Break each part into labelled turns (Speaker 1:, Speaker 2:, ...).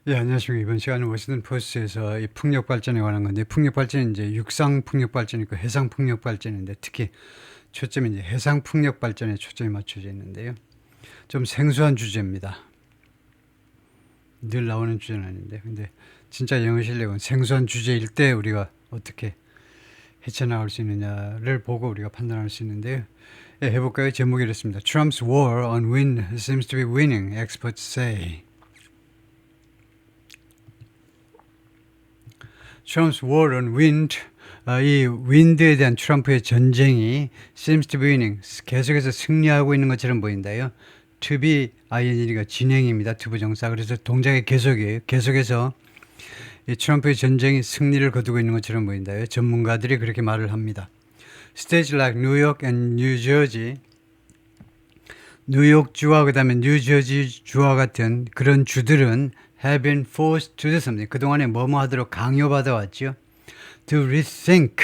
Speaker 1: 예, 안녕하십니까. 이번 시간은 워싱턴 포스트에서 이 풍력 발전에 관한 건데, 풍력 발전은 이제 육상 풍력 발전이 있고 해상 풍력 발전인데, 특히 초점이 이제 해상 풍력 발전에 초점이 맞춰져 있는데요. 좀 생소한 주제입니다. 늘 나오는 주제는 아닌데, 근데 진짜 영어 실력은 생소한 주제일 때 우리가 어떻게 헤쳐나갈 수 있느냐를 보고 우리가 판단할 수 있는데요. 예, 해볼까요? 제목이 이렇습니다. Trump's war on wind seems to be winning, experts say. Trump's war on wind, 이 윈드에 대한 트럼프의 전쟁이 seems to be winning, 계속해서 승리하고 있는 것처럼 보인다요. to be, ing가 진행입니다. to 부정사. 그래서 동작의 계속이에요. 계속해서 이 트럼프의 전쟁이 승리를 거두고 있는 것처럼 보인다요. 전문가들이 그렇게 말을 합니다. States like New York and New Jersey, 뉴욕주와 그 다음에 뉴저지주와 같은 그런 주들은 have been forced to do something. 그동안에 뭐뭐 하도록 강요받아 왔죠. To rethink.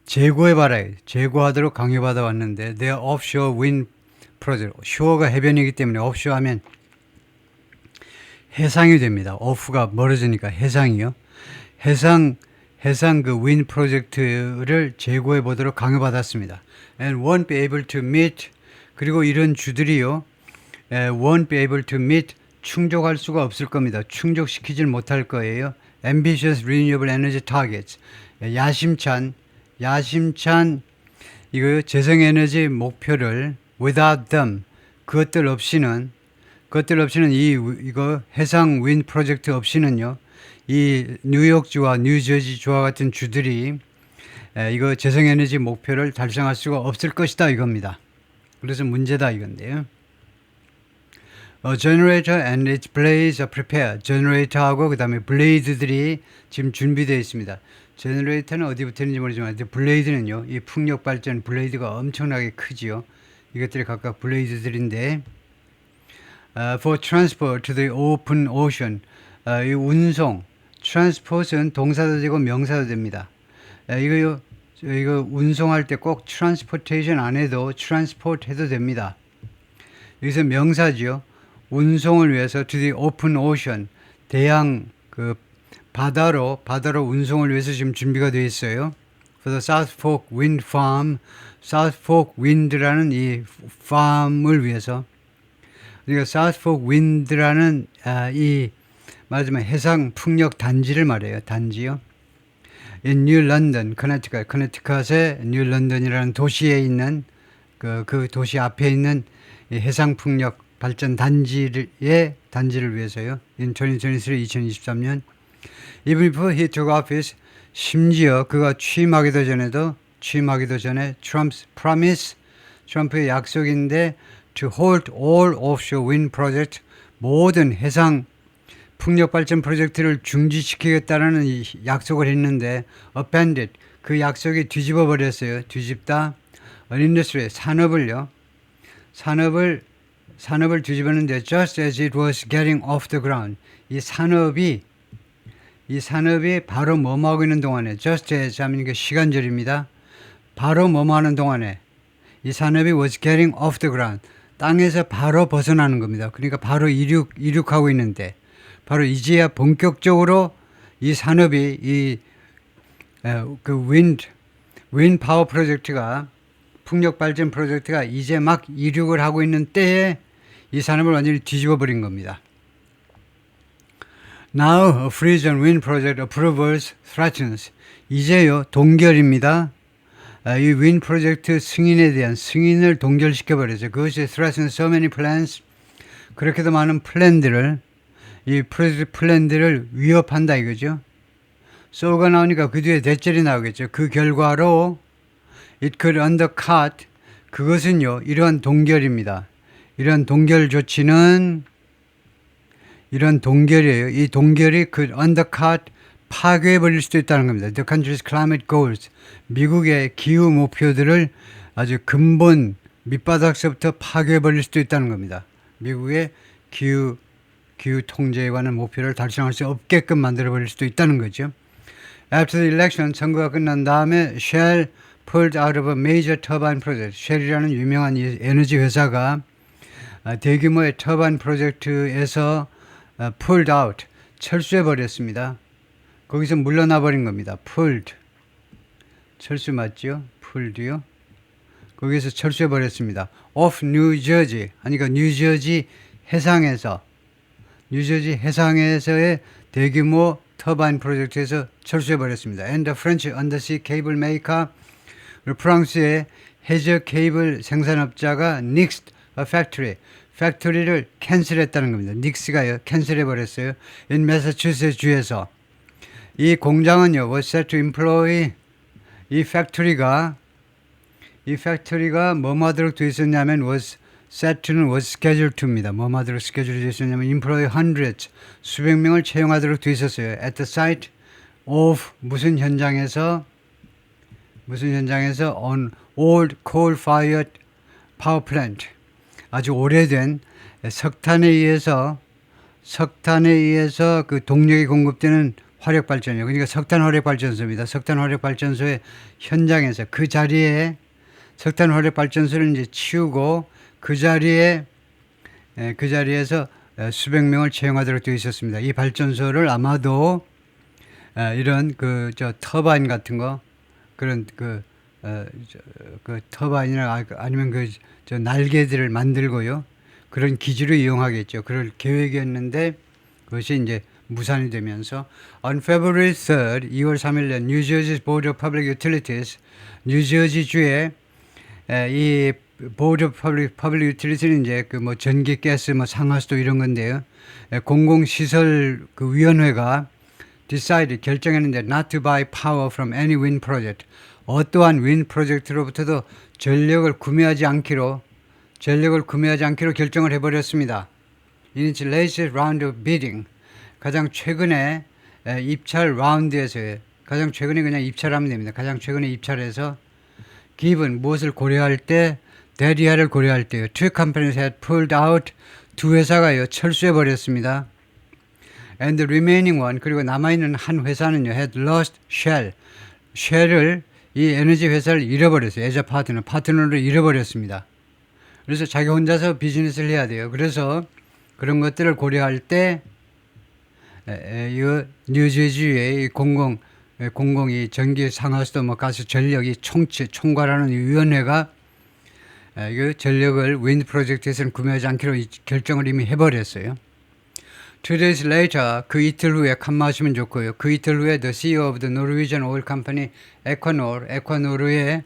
Speaker 1: 재고하도록 강요받아 왔는데 their offshore wind project. shore가 해변이기 때문에 offshore 하면 해상이 됩니다. off가 멀어지니까 해상이요. 해상 그 wind 프로젝트를 재고해 보도록 강요받았습니다. And won't be able to meet. 그리고 이런 주들이요. won't be able to meet. 충족할 수가 없을 겁니다. 충족시키질 못할 거예요. Ambitious renewable energy targets. 야심찬 이거 재생에너지 목표를 without them. 그것들 없이는 이거 해상 윈 프로젝트 없이는요. 이 뉴욕주와 뉴저지주와 같은 주들이 이거 재생에너지 목표를 달성할 수가 없을 것이다 이겁니다. 그래서 문제다 이건데요. generator and its blades are prepared. generator하고 그 다음에 블레이드들이 지금 준비되어 있습니다. generator는 어디 붙었는지 모르지만 블레이드는요. 이 풍력 발전 블레이드가 엄청나게 크지요. 이것들이 각각 블레이드들인데 for transport to the open ocean. 이 운송 transport은 동사도 되고 명사도 됩니다. 이거 운송할 때 꼭 transportation 안 해도 transport 해도 됩니다. 여기서 명사지요. 운송을 위해서 to the open ocean, 대양 그 바다로 운송을 위해서 지금 준비가 되어 있어요. For the South Fork Wind Farm, South Fork Wind라는 이 farm을 위해서. 그러니까 South Fork Wind라는 이 말하자면 해상 풍력 단지를 말해요. 단지요. In New London, 커네티컷의 New London이라는 도시에 있는 그 도시 앞에 있는 해상 풍력 발전 단지를 위해서요. In 2023, Even before he took office, 심지어 그가 취임하기도 전에 Trump's promise, 트럼프의 약속인데 to halt all offshore wind project, 모든 해상 풍력 발전 프로젝트를 중지시키겠다는 약속을 했는데 upended, 그 약속이 뒤집어 버렸어요. 뒤집다. An industry, 산업을 뒤집었는데 just as it was getting off the ground. 이 산업이 바로 뭐하고 있는 동안에 just as 하면 이게 시간절입니다. 바로 뭐하는 동안에 이 산업이 was getting off the ground. 땅에서 바로 벗어나는 겁니다. 그러니까 바로 이륙하고 있는데 바로 이제야 본격적으로 이 산업이 그 윈 파워 프로젝트가 풍력 발전 프로젝트가 이제 막 이륙을 하고 있는 때에 이 산업을 완전히 뒤집어 버린 겁니다. Now a freeze on wind project approvals threatens. 이제요 동결입니다. 이 윈 프로젝트 승인에 대한 승인을 동결시켜 버렸죠. 그것이 threatens so many plans. 그렇게도 많은 이 프로젝트 플랜들을 위협한다 이거죠. so가 나오니까 그 뒤에 대절이 나오겠죠. 그 결과로 it could undercut. 그것은요 이러한 동결입니다. 이런 동결 조치는 이런 동결이에요. 이 동결이 could undercut, 파괴해버릴 수도 있다는 겁니다. The country's climate goals, 미국의 기후 목표들을 아주 근본 밑바닥서부터 파괴해버릴 수도 있다는 겁니다. 미국의 기후 통제에 관한 목표를 달성할 수 없게끔 만들어버릴 수도 있다는 거죠. After the election, 선거가 끝난 다음에 Shell pulled out of a major turbine project. 쉘이라는 유명한 에너지 회사가 대규모의 터바인 프로젝트에서 pulled out, 철수해 버렸습니다. 거기서 물러나 버린 겁니다. pulled. 철수 맞죠? pulled요. 거기서 철수해 버렸습니다. off New Jersey. 그러니까 뉴저지 해상에서 해상에서의 대규모 터바인 프로젝트에서 철수해 버렸습니다. And the French undersea cable maker. 프랑스의 해저 케이블 생산업자가 nixed a factory. 팩토리를 캔슬했다는 겁니다. 닉스가요. 캔슬해 버렸어요. in Massachusetts 주에서. 이 공장은요. was set to employ. 이 팩토리가 뭐뭐 하도록 되어 있었냐면 was set to는 was scheduled to입니다. 뭐뭐 하도록 스케줄이 되어 있었냐면 employ hundreds. 수백 명을 채용하도록 되어 있었어요. at the site of 무슨 현장에서 on old coal-fired power plant. 아주 오래된 석탄에 의해서 그 동력이 공급되는 화력발전이요. 그러니까 석탄 화력발전소입니다. 석탄 화력발전소의 현장에서 그 자리에 석탄 화력발전소를 이제 치우고 그 자리에서 수백 명을 채용하도록 되어 있었습니다. 이 발전소를 아마도 이런 터바인 같은 거 그런 그 터바인이나 아니면 날개들을 만들고요. 그런 기지로 이용하겠죠. 그럴 계획이었는데 그것이 이제 무산이 되면서 on February 3rd, 2월 3일 New Jersey Board of Public Utilities, 뉴저지주의 이 Board of Public Utility는 이제 뭐 전기, 가스, 뭐 상하수도 이런 건데요. 공공시설 위원회가 decided 결정했는데 not to buy power from any wind project. 어떠한 윈 프로젝트로부터도 전력을 구매하지 않기로 결정을 해버렸습니다. In its latest round of bidding, 가장 최근에 입찰 라운드에서요. 가장 최근에 그냥 입찰하면 됩니다. 가장 최근에 입찰해서 given 무엇을 고려할 때, 대리하를 고려할 때요. Two companies had pulled out. 두 회사가요 철수해 버렸습니다. And the remaining one, 그리고 남아있는 한 회사는요 had lost Shell을 이 에너지 회사를 잃어버렸어요. as a partner, 파트너를 잃어버렸습니다. 그래서 자기 혼자서 비즈니스를 해야 돼요. 그래서 그런 것들을 고려할 때 뉴저지의 공공이 전기, 상하수도, 뭐 가스, 전력이 총괄하는 위원회가 이 전력을 윈드 프로젝트에서는 구매하지 않기로 결정을 이미 해버렸어요. 2 days later, 그 이틀 후에 칸마시면 좋고요. 그 이틀 후에 the CEO of the Norwegian oil company 에콰노르라는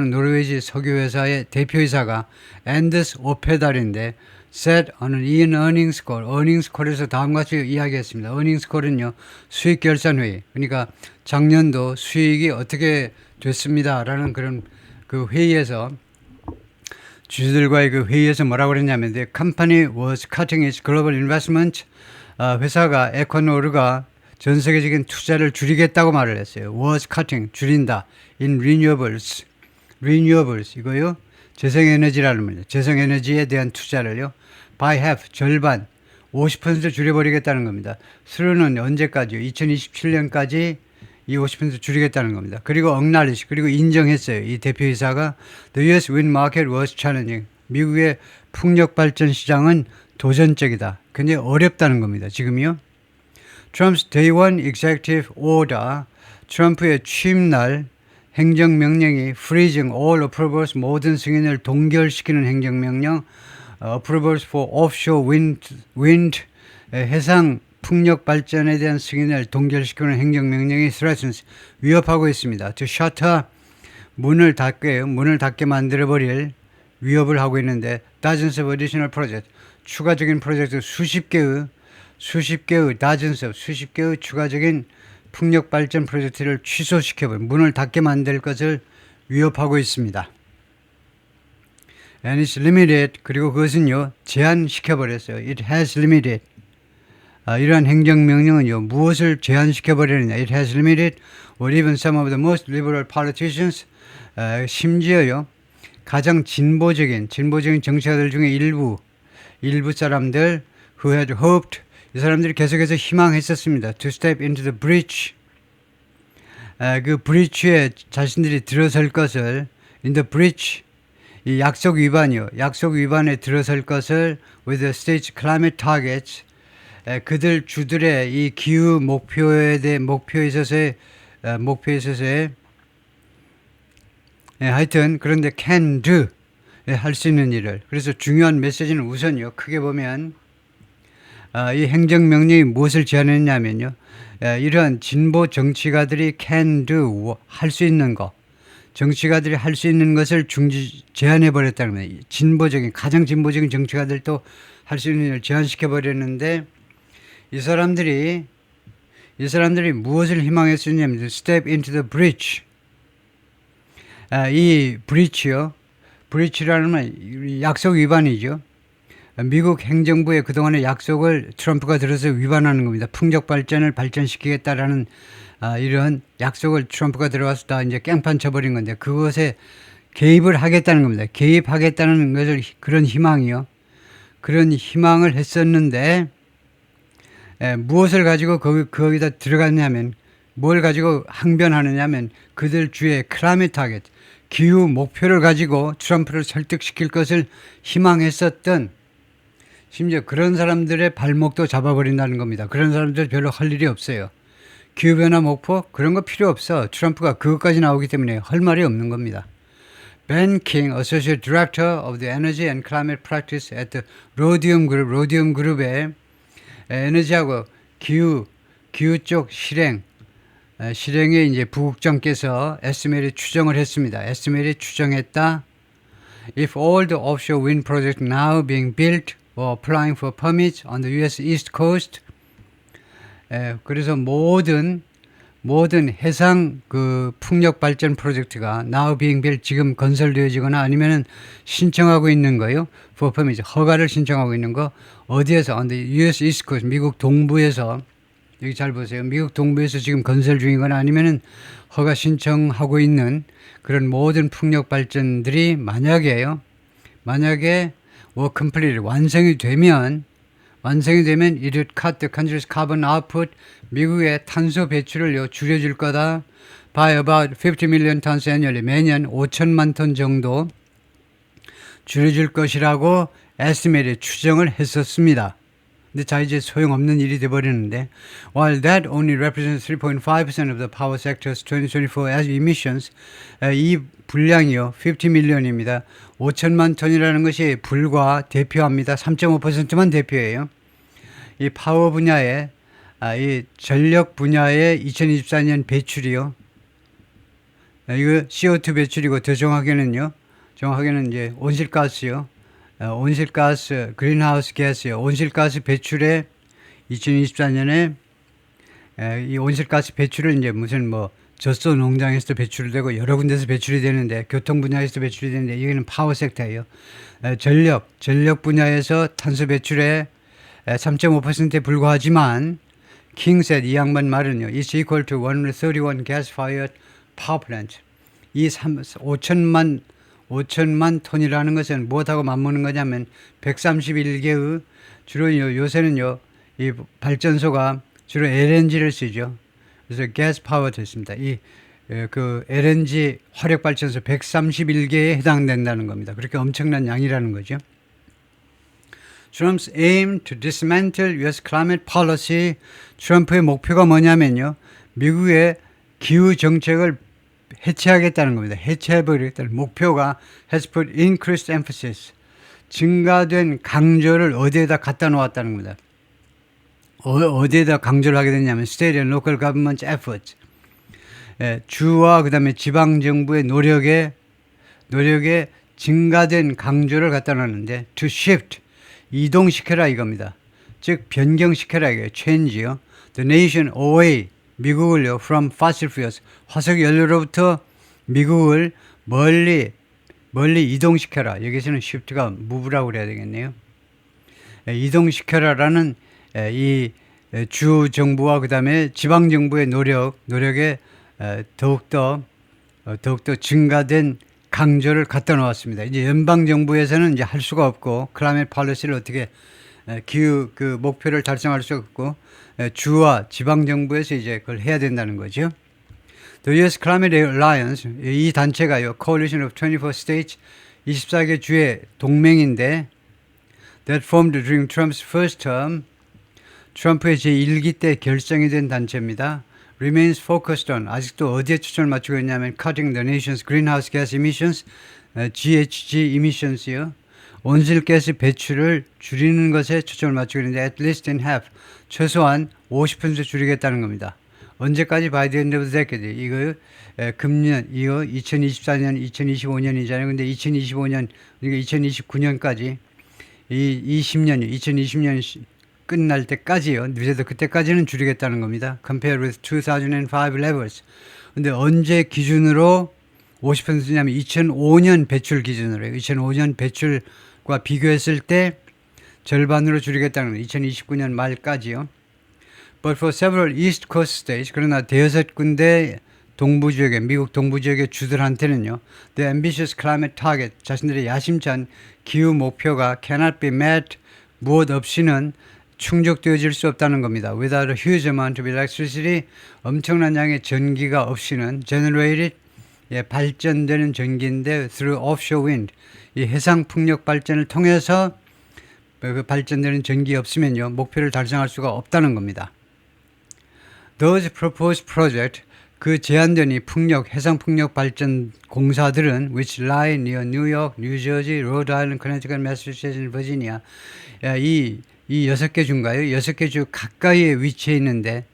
Speaker 1: 노르웨이지 석유회사의 대표이사가 Anders Opedal인데 said on an earnings call에서 다음과 같이 이야기했습니다. earnings call은요 수익 결산 회의. 그러니까 작년도 수익이 어떻게 됐습니다라는 그런 그 회의에서 주주들과의 그 회의에서 뭐라고 그랬냐면 the company was cutting its global investment. 회사가 에콰노르가 전 세계적인 투자를 줄이겠다고 말을 했어요. was cutting 줄인다. in renewables 이거요. 재생에너지라는 말이에요. 재생에너지에 대한 투자를요. by half 절반 50% 줄여버리겠다는 겁니다. 수로는 언제까지요? 2027년까지 이 50% 줄이겠다는 겁니다. 그리고 그리고 인정했어요. 이 대표이사가 The US wind market was challenging. 미국의 풍력 발전 시장은 도전적이다. 굉장히 어렵다는 겁니다. 지금요. Trump's Day One Executive Order. 트럼프의 취임날 행정명령이 freezing all approvals 모든 승인을 동결시키는 행정명령 approvals for offshore wind 해상 풍력 발전에 대한 승인을 동결시키는 행정명령이 threatens 위협하고 있습니다. To shutter 문을 닫게 만들어버릴 위협을 하고 있는데 dozens of additional projects 추가적인 프로젝트 수십 개의 추가적인 풍력 발전 프로젝트를 취소시켜버린 문을 닫게 만들 것을 위협하고 있습니다. And it's limited. 그리고 그것은요 제한시켜버렸어요. It has limited. 이러한 행정명령은요 무엇을 제한시켜버리느냐. It has limited or even some of the most liberal politicians 심지어요 가장 진보적인 정치가들 중에 일부 사람들 who had hoped 이 사람들이 계속해서 희망했었습니다. To step into the breach. 그 breach에 자신들이 들어설 것을 in the breach 이 약속 위반에 들어설 것을 with the state's climate targets 그들 주들의 이 기후 목표에 대해 목표에 있어서의 하여튼 그런데 can do 할 수 있는 일을. 그래서 중요한 메시지는 우선요. 크게 보면 이 행정명령이 무엇을 제안했냐면요. 이러한 진보 정치가들이 can do 할 수 있는 거. 정치가들이 할 수 있는 것을 제한해 버렸다는 거예요. 가장 진보적인 정치가들도 할 수 있는 일을 제한시켜 버렸는데 이 사람들이 무엇을 희망했었냐면 step into the breach. 이 breach요. breach라는 말 약속 위반이죠. 미국 행정부의 그동안의 약속을 트럼프가 들어서 위반하는 겁니다. 풍력 발전을 발전시키겠다라는 이런 약속을 트럼프가 들어와서 다 이제 깽판 쳐버린 건데 그것에 개입을 하겠다는 겁니다. 개입하겠다는 것을 그런 희망이요. 그런 희망을 했었는데 무엇을 가지고 거기다 들어갔냐면 뭘 가지고 항변하느냐면 그들 주의 클라이밋 타겟 기후 목표를 가지고 트럼프를 설득시킬 것을 희망했었던 심지어 그런 사람들의 발목도 잡아버린다는 겁니다. 그런 사람들 별로 할 일이 없어요. 기후변화 목표 그런 거 필요 없어. 트럼프가 그것까지 나오기 때문에 할 말이 없는 겁니다. Ben King, Associate Director of the Energy and Climate Practice at the Rhodium Group, 로디움 그룹의 에너지하고 기후 쪽 실행에 이제 부국장께서 에스메리 추정을 했습니다. 에스메리 추정했다. If all the offshore wind projects now being built or applying for permits on the U.S. East Coast, 그래서 모든 해상 그 풍력 발전 프로젝트가 now being built 지금 건설되어지거나 아니면은 신청하고 있는 거요. for permits 허가를 신청하고 있는 거 어디에서 on the U.S. East Coast 미국 동부에서 여기 잘 보세요. 미국 동부에서 지금 건설 중이거나 아니면은 허가 신청하고 있는 그런 모든 풍력 발전들이 만약에 were completed 완성이 되면 it would cut the country's carbon output 미국의 탄소 배출을 줄여줄 거다. by about 50 million tons annually 매년 5천만 톤 정도 줄여줄 것이라고 에스티메이트 추정을 했었습니다. 근데 자 이제 소용없는 일이 돼버리는데 while that only represents 3.5% of the power sector's 2024 emissions 이 분량이요 50 million입니다. 5천만 톤이라는 것이 불과 대표합니다. 3.5%만 대표해요. 이 파워 분야에 이 전력 분야의 2024년 배출이요. 이거 CO2 배출이고 더 정확하게는 이제 온실가스요. 온실가스, 그린하우스 가스요. 온실가스 배출에 2024년에 이 온실가스 배출을 이제 무슨 젖소 농장에서도 배출되고 여러 군데서 배출이 되는데 교통 분야에서도 배출이 되는데 여기는 파워 섹터예요. 전력 분야에서 탄소 배출의 3.5%에 불과하지만 킹 said 이 양반 말은요. It's equal to 131 gas-fired power plant. 이 5천만 톤이라는 것은 무엇하고 맞먹는 거냐면 131개의 주로 요새는요. 이 발전소가 주로 LNG를 쓰죠. 그래서 가스 파워 됐습니다. 그 LNG 화력 발전소 131개에 해당된다는 겁니다. 그렇게 엄청난 양이라는 거죠. Trump's aim to dismantle U.S. climate policy. 트럼프의 목표가 뭐냐면요. 미국의 기후 정책을 해체하겠다는 겁니다. 해체해버리겠다는 목표가 has put increased emphasis. 증가된 강조를 어디에다 갖다 놓았다는 겁니다. 어디에다 강조를 하게 됐냐면 state and local government efforts. 주와 그다음에 지방 정부의 노력에 증가된 강조를 갖다 놨는데 to shift 이동시켜라 이겁니다. 즉 변경시켜라 이거예요. change요. The nation away 미국을요 from fossil fuels 화석 연료로부터 미국을 멀리 이동시켜라. 여기서는 shift가 move라고 그래야 되겠네요. 이동시켜라라는 이 주 정부와 그다음에 지방 정부의 노력에 더욱더 증가된 강조를 갖다 놓았습니다. 이제 연방 정부에서는 이제 할 수가 없고 클라이밋 폴리시를 어떻게 기후 그 목표를 달성할 수 없고 주와 지방 정부에서 이제 그걸 해야 된다는 거죠. The U.S. Climate Alliance 이 단체가요 Coalition of 24 States 24개 주의 동맹인데 that formed during Trump's first term 트럼프의 제1기 때 결성이 된 단체입니다. Remains focused on 아직도 어디에 초점을 맞추고 있냐면 cutting the nation's greenhouse gas emissions, GHG emissions요. 온실가스 배출을 줄이는 것에 초점을 맞추고 있는데 at least in half 최소한 50% 줄이겠다는 겁니다. 언제까지 by the end of the decade 이거 금년 이거 2024년 2025년이잖아요. 근데 2025년 그러니까 2029년까지 이 20년 2020년 끝날 때까지요. 늦어도 그때까지는 줄이겠다는 겁니다. Compared with 2005 levels. 근데 언제 기준으로 50%냐면 2005년 배출 기준으로요. 2005년 배출과 비교했을 때 절반으로 줄이겠다는 거예요. 2029년 말까지요. But for several East Coast states, 그러나 대여섯 군데 동부 지역의 미국 동부 지역의 주들한테는요, the ambitious climate target, 자신들의 야심찬 기후 목표가 cannot be met, 무엇 없이는 충족되어질 수 없다는 겁니다. Without a huge amount of electricity, 엄청난 양의 전기가 없이는 generated, 발전되는 전기인데 through offshore wind, 이 해상 풍력 발전을 통해서 그 발전되는 전기 없으면요, 목표를 달성할 수가 없다는 겁니다. Those proposed project, 그 제한된 이 풍력, 해상 풍력 발전 공사들은 which lie near New York, New Jersey, Rhode Island, Connecticut, Massachusetts, Virginia, 이 6개 주인가요? 6개 주 가까이에 위치해 있는데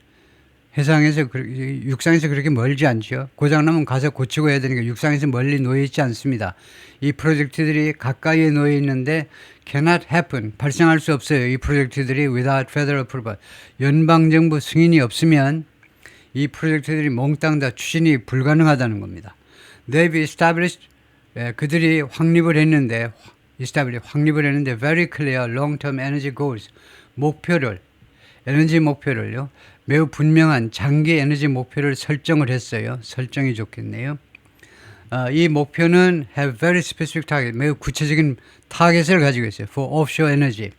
Speaker 1: 해상에서 육상에서 그렇게 멀지 않죠. 고장나면 가서 고치고 해야 되니까 육상에서 멀리 놓여 있지 않습니다. 이 프로젝트들이 가까이에 놓여 있는데 cannot happen, 발생할 수 없어요. 이 프로젝트들이 without federal approval, 연방정부 승인이 없으면 이 프로젝트들이 몽땅 다 추진이 불가능하다는 겁니다. They've established, 그들이 확립을 했는데 very clear long-term energy goals, 에너지 목표를요, 매우 분명한 장기 에너지 목표를 설정을 했어요. 설정이 좋겠네요. 이 목표는 have very specific target, 매우 구체적인 타겟을 가지고 있어요. For offshore energy,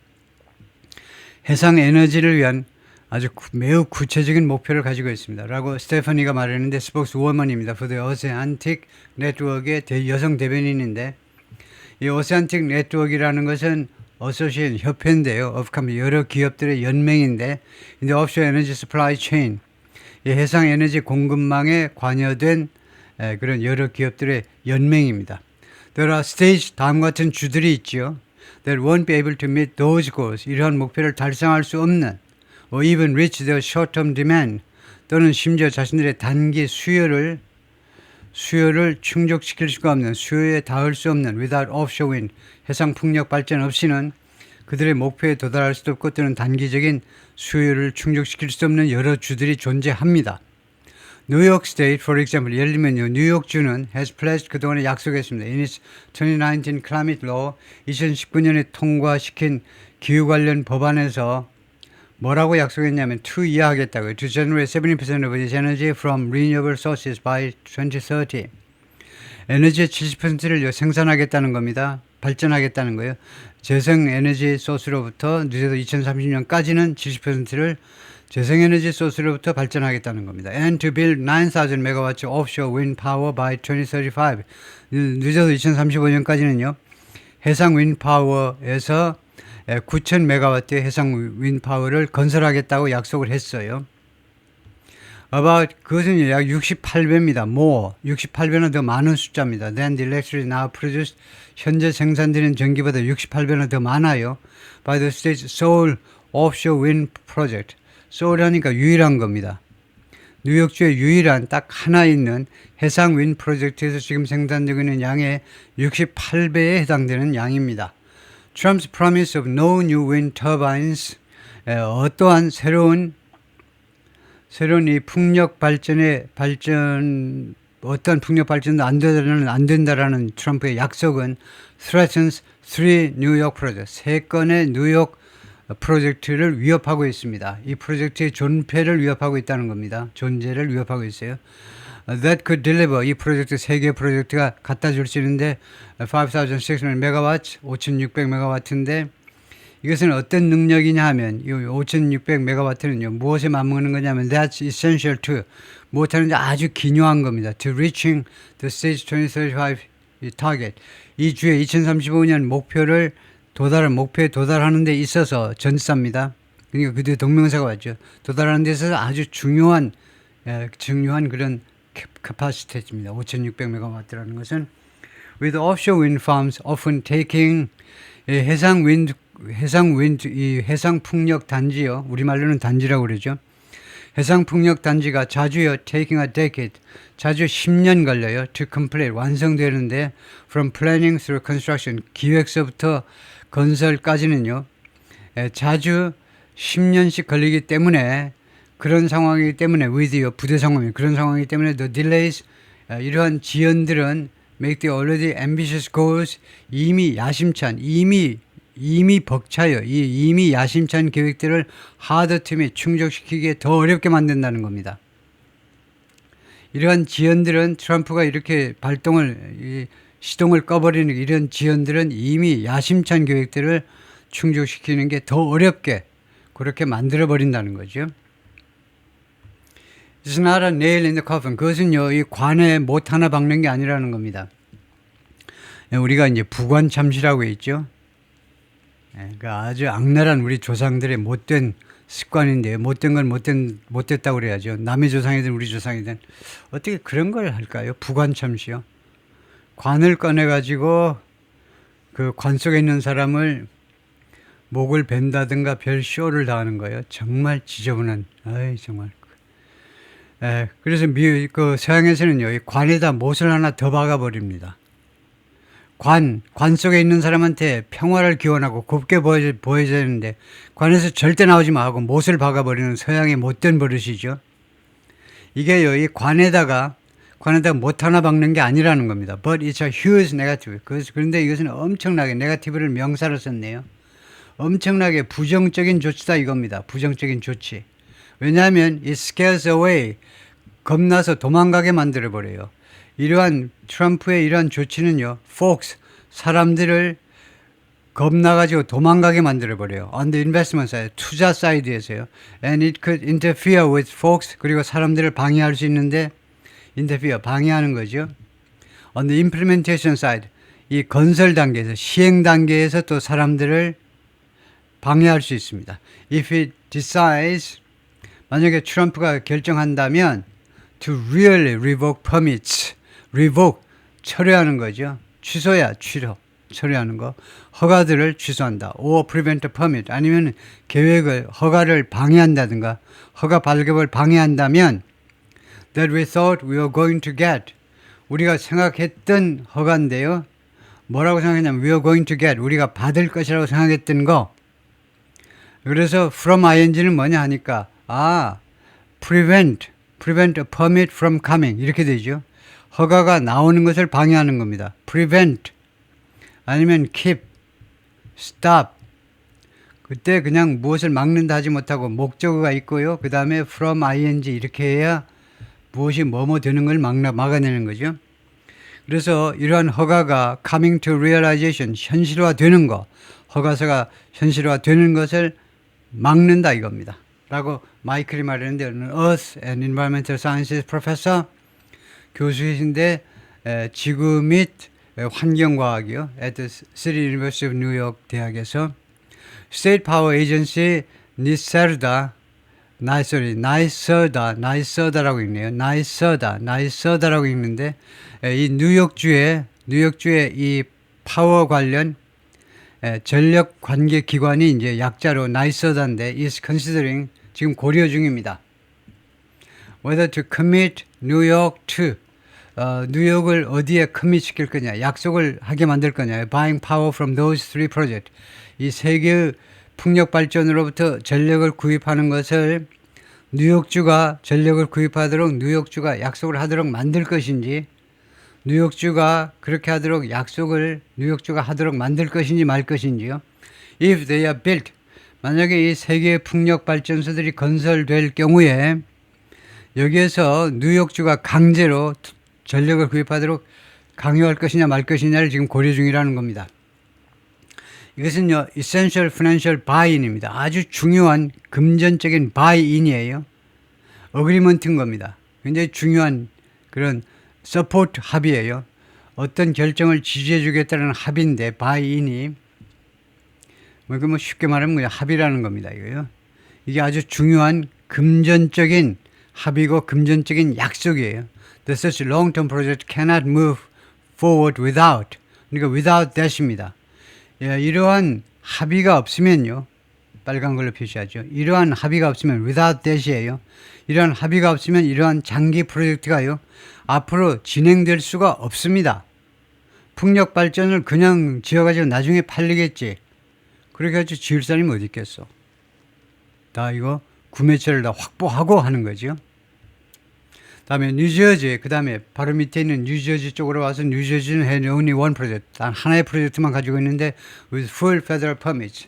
Speaker 1: 해상 에너지를 위한 아주 매우 구체적인 목표를 가지고 있습니다. 라고 스테파니가 말했는데 스포크스 워먼입니다. For the Oceanic Network의 여성 대변인인데 이 오세안틱 네트워크라는 것은 어소시에이션 협회인데요. 여러 기업들의 연맹인데 근데 offshore energy supply chain, 이 해상 에너지 공급망에 관여된 그런 여러 기업들의 연맹입니다. There are states, 다음과 같은 주들이 있죠. That won't be able to meet those goals, 이러한 목표를 달성할 수 없는 or even reach their short-term demand, 또는 심지어 자신들의 단기 수요를 충족시킬 수가 없는, 수요에 닿을 수 없는 without offshore wind, 해상 풍력 발전 없이는 그들의 목표에 도달할 수도 없고 또는 단기적인 수요를 충족시킬 수 없는 여러 주들이 존재합니다. 뉴욕 스테이트, for example, 예를 들면요, 뉴욕주는 has pledged, 그동안에 약속했습니다. In its 2019 climate law, 2019년에 통과시킨 기후 관련 법안에서 뭐라고 약속했냐면 to 이하하겠다고요. To generate 70% of its energy from renewable sources by 2030. 에너지의 70%를 생산하겠다는 겁니다. 발전하겠다는 거예요. 재생 에너지 소스로부터 늦어도 2030년까지는 70%를 재생 에너지 소스로부터 발전하겠다는 겁니다. And to build 9,000 megawatts offshore wind power by 2035. 늦어도 2035년까지는요. 해상 윈 파워에서 9,000 메가와트의 해상 윈 파워를 건설하겠다고 약속을 했어요. 그것은 약 68배입니다. more, 68배나 더 많은 숫자입니다. Than the electricity now produced, 현재 생산되는 전기보다 68배나 더 많아요. By the state's Seoul Offshore Wind Project. Seoul 하니까 유일한 겁니다. 뉴욕주에 유일한 딱 하나 있는 해상 윈 프로젝트에서 지금 생산되고 있는 양의 68배에 해당되는 양입니다. Trump's promise of no new wind turbines, 어떠한 새로운 이 풍력 어떤 풍력 발전도 안 된다라는 트럼프의 약속은 threatens 3 New York projects, 3건의 뉴욕 프로젝트를 위협하고 있습니다. 이 프로젝트의 존폐를 위협하고 있다는 겁니다. 존재를 위협하고 있어요. That could deliver, 이 프로젝트 3개 프로젝트가 갖다 줄 수 있는데 5,600 megawatts, 5,600 메가와트인데 이것은 어떤 능력이냐 하면 이 5,600 메가와트는요, 무엇에 맞먹는 거냐면 that's essential to, 무엇하는지 아주 기묘한 겁니다. To reaching the stage 2035 target, 이 주에 2035년 목표에 도달하는 데 있어서 전사입니다. 그러니까 그때 동명사가 왔죠. 도달하는 데 있어서 아주 중요한 그런 캐파시티입니다. 5,600메가와트라는 것은 with offshore wind farms often taking 해상 풍력 단지요. 우리말로는 단지라고 그러죠. 해상 풍력 단지가 자주요 taking a decade 자주 10년 걸려요 to complete 완성되는데 from planning through construction 기획서부터 건설까지는요 자주 10년씩 걸리기 때문에 그런 상황이기 때문에 with요 부대 상황이 그런 상황이기 때문에 the delays 이러한 지연들은 make the already ambitious goals 이미 야심찬 이미 벅차요. 이미 야심찬 계획들을 하드팀에 충족시키기에 더 어렵게 만든다는 겁니다. 이러한 지연들은 트럼프가 이렇게 시동을 꺼버리는 이런 지연들은 이미 야심찬 계획들을 충족시키는 게 더 어렵게 그렇게 만들어버린다는 거죠. It's not a nail in the coffin. 그것은요, 이 관에 못 하나 박는 게 아니라는 겁니다. 우리가 이제 부관참시라고 했죠. 그러니까 아주 악랄한 우리 조상들의 못된 습관인데요. 못된 건 못됐다고 그래야죠. 남의 조상이든 우리 조상이든 어떻게 그런 걸 할까요? 부관참시요. 관을 꺼내가지고 그 관 속에 있는 사람을 목을 벤다든가 별 쇼를 다 하는 거예요. 정말 지저분한, 정말. 그래서 서양에서는요, 이 관에다 못을 하나 더 박아버립니다. 관 속에 있는 사람한테 평화를 기원하고 곱게 보여야 되는데 관에서 절대 나오지 마 하고 못을 박아버리는 서양의 못된 버릇이죠. 이게요, 이 관에다가 못 하나 박는 게 아니라는 겁니다. But it's a huge negative. 그런데 이것은 엄청나게 네거티브를 명사로 썼네요. 엄청나게 부정적인 조치다 이겁니다. 부정적인 조치. 왜냐하면 it scares away. 겁나서 도망가게 만들어버려요. 이러한 트럼프의 이러한 조치는요, folks, 사람들을 겁나가지고 도망가게 만들어버려요. On the investment side, 투자 사이드에서요. And it could interfere with folks, 그리고 사람들을 방해할 수 있는데, interfere, 방해하는 거죠. On the implementation side, 이 건설 단계에서, 시행 단계에서 또 사람들을 방해할 수 있습니다. If it decides, 만약에 트럼프가 결정한다면, to really revoke permits, revoke, 철회하는 거죠. 취소야, 철회하는 거. 허가들을 취소한다. or prevent a permit, 아니면 허가를 방해한다든가, 허가 발급을 방해한다면, that we thought we were going to get, 우리가 생각했던 허가인데요. 뭐라고 생각했냐면, we were going to get, 우리가 받을 것이라고 생각했던 거. 그래서 from ing는 뭐냐 하니까, prevent a permit from coming, 이렇게 되죠. 허가가 나오는 것을 방해하는 겁니다. prevent 아니면 keep, stop. 그때 그냥 무엇을 막는다 하지 못하고 목적어가 있고요. 그 다음에 from ing 이렇게 해야 무엇이 뭐뭐 되는 걸 막아내는 거죠. 그래서 이러한 허가가 coming to realization, 현실화되는 거, 허가서가 현실화되는 것을 막는다 이겁니다. 라고 마이클이 말했는데 Earth and Environmental Sciences Professor 교수이신데 지구 및 환경과학이요. at the City University of New York 대학에서 State Power Agency NYSERDA라고 읽네요. NYSERDA라고 읽는데 이 뉴욕주의 이 파워 관련 전력 관계 기관이 이제 약자로 NYSERDA인데 is considering 지금 고려 중입니다. Whether to commit New York to 뉴욕을 어디에 커밋 시킬 거냐, 약속을 하게 만들 거냐, buying power from those three projects. 이 세 개의 풍력 발전으로부터 전력을 구입하는 것을 뉴욕주가 전력을 구입하도록 뉴욕주가 약속을 하도록 만들 것인지, 뉴욕주가 그렇게 하도록 뉴욕주가 하도록 만들 것인지 말 것인지요. If they are built, 만약에 이 세 개의 풍력 발전소들이 건설될 경우에 여기에서 뉴욕주가 강제로 전력을 구입하도록 강요할 것이냐 말 것이냐를 지금 고려 중이라는 겁니다. 이것은요, essential financial buy-in입니다. 아주 중요한 금전적인 buy-in이에요. 어그리먼트인 겁니다. 굉장히 중요한 그런 서포트 합의예요. 어떤 결정을 지지해 주겠다는 합의인데 buy-in이 뭐 쉽게 말하면 그냥 합의라는 겁니다. 이거요. 이게 아주 중요한 금전적인 합의고 금전적인 약속이에요. The such long-term project cannot move forward without. 그러니까 without that입니다. 예, 이러한 합의가 없으면요. 빨간 걸로 표시하죠. 이러한 합의가 없으면 without that이에요. 이러한 합의가 없으면 이러한 장기 프로젝트가요. 앞으로 진행될 수가 없습니다. 풍력 발전을 그냥 지어가지고 나중에 팔리겠지. 그렇게 해서 지을 사람이 어디 있겠어. 다 이거 구매처를 다 확보하고 하는 거죠. 다음에 뉴저지, 그 다음에 바로 밑에 있는 뉴저지 쪽으로 와서 뉴저지는 had only one project, 단 하나의 프로젝트만 가지고 있는데 with full federal permits,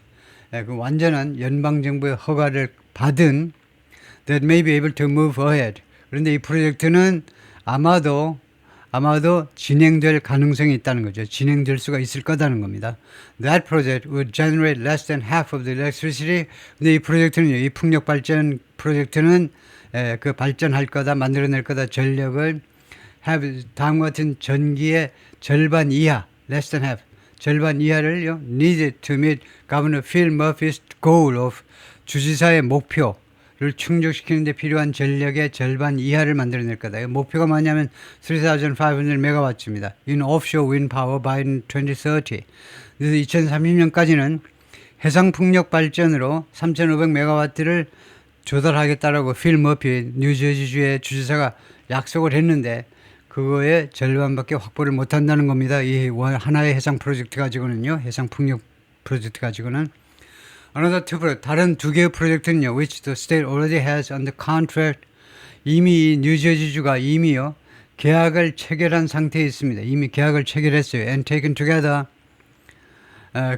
Speaker 1: 그 완전한 연방정부의 허가를 받은 that may be able to move ahead. 그런데 이 프로젝트는 아마도 진행될 가능성이 있다는 거죠. 진행될 수가 있을 거다는 겁니다. That project would generate less than half of the electricity. 근데 이 프로젝트는요, 이 풍력 발전 프로젝트는 그 발전할 거다, 만들어낼 거다 전력을 have 다음과 같은 전기의 절반 이하, less than half, 절반 이하를요, needed to meet Governor Phil Murphy's goal of 주지사의 목표를 충족시키는 데 필요한 전력의 절반 이하를 만들어낼 거다. 목표가 뭐냐면 3,500메가와트입니다. in offshore wind power by 2030. 그래서 2030년까지는 해상 풍력 발전으로 3,500메가와트를 조달하겠다라고 필 머피 뉴저지주의 주지사가 약속을 했는데 그거의 절반밖에 확보를 못한다는 겁니다. 이 하나의 해상 프로젝트 가지고는요. 해상 풍력 프로젝트 가지고는. Another two project, 다른 두 개의 프로젝트는요. which the state already has under contract. 이미 뉴저지주가 이미요. 계약을 체결한 상태에 있습니다. 이미 계약을 체결했어요. and taken together.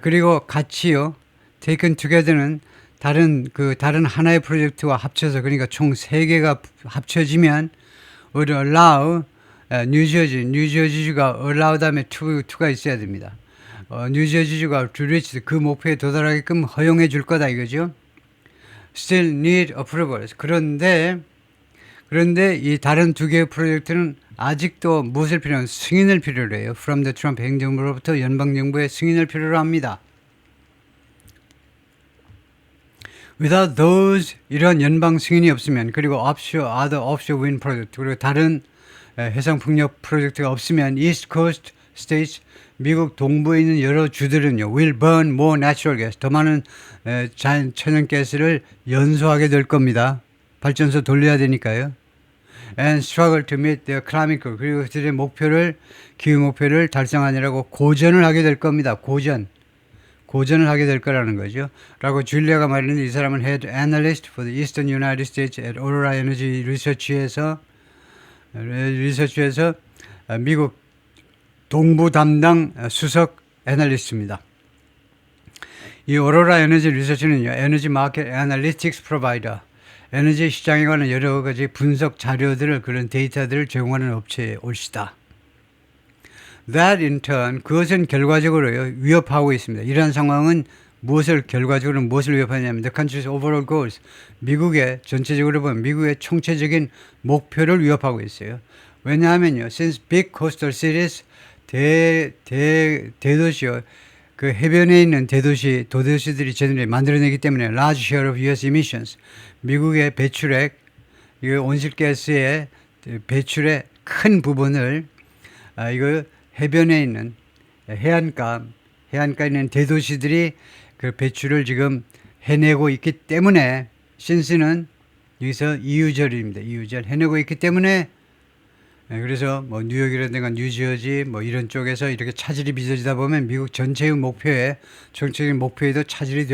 Speaker 1: 그리고 같이요. taken together는 다른 하나의 프로젝트와 합쳐서 그러니까 총 3개가 합쳐지면 would allow 뉴저지주가 allow 다음에 to가 있어야 됩니다. 뉴저지주가 to reach 그 목표에 도달하게끔 허용해 줄 거다 이거죠. Still need approval. 그런데 이 다른 두 개의 프로젝트는 아직도 무엇을 필요한 승인을 필요로 해요. From the Trump 행정부로부터 연방정부의 승인을 필요로 합니다. Without those, 이런 연방 승인이 없으면, 그리고 other offshore wind project, 그리고 다른 해상 풍력 프로젝트가 없으면 East Coast states, 미국 동부에 있는 여러 주들은요, will burn more natural gas, 더 많은 천연가스를 연소하게 될 겁니다. 발전소 돌려야 되니까요. And struggle to meet their climate goal, 그리고 그들의 기후 목표를 달성하느라고 고전을 하게 될 겁니다. 고전을 하게 될 거라는 거죠. 라고 줄리아가 말했는데 이 사람은 head analyst for the Eastern United States at Aurora Energy Research에서 미국 동부 담당 수석 애널리스트입니다. 이 오로라 에너지 리서치는요, 에너지 마켓 애널리틱스 프로바이더, 에너지 시장에 관한 여러 가지 분석 자료들을, 그런 데이터들을 제공하는 업체의 올시다. That in turn, 그것은 결과적으로요, 위협하고 있습니다. 이러한 상황은 결과적으로 무엇을 위협하냐면 the country's overall goals, 미국의 전체적으로 보면 미국의 총체적인 목표를 위협하고 있어요. 왜냐하면요, since big coastal cities, 대도시요, 그 해변에 있는 도도시들이 쟤네들이 만들어내기 때문에 large share of US emissions, 미국의 배출액, 이 온실가스의 배출의 큰 부분을 이거 해변에 있는 해안가에 있는 대도시들이 그 배출을 지금 해내고 있기 때문에, since는 여기서 이유절입니다. 이유절 해내고 있기 때문에, 그래서 뭐 뉴욕이라든가 뉴저지 뭐 이런 쪽에서 이렇게 차질이 빚어지다 보면 미국 전체의 정책적인 목표에도 차질이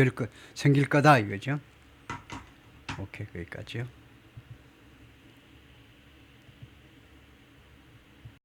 Speaker 1: 생길 거다 이거죠. 오케이, 거기까지요.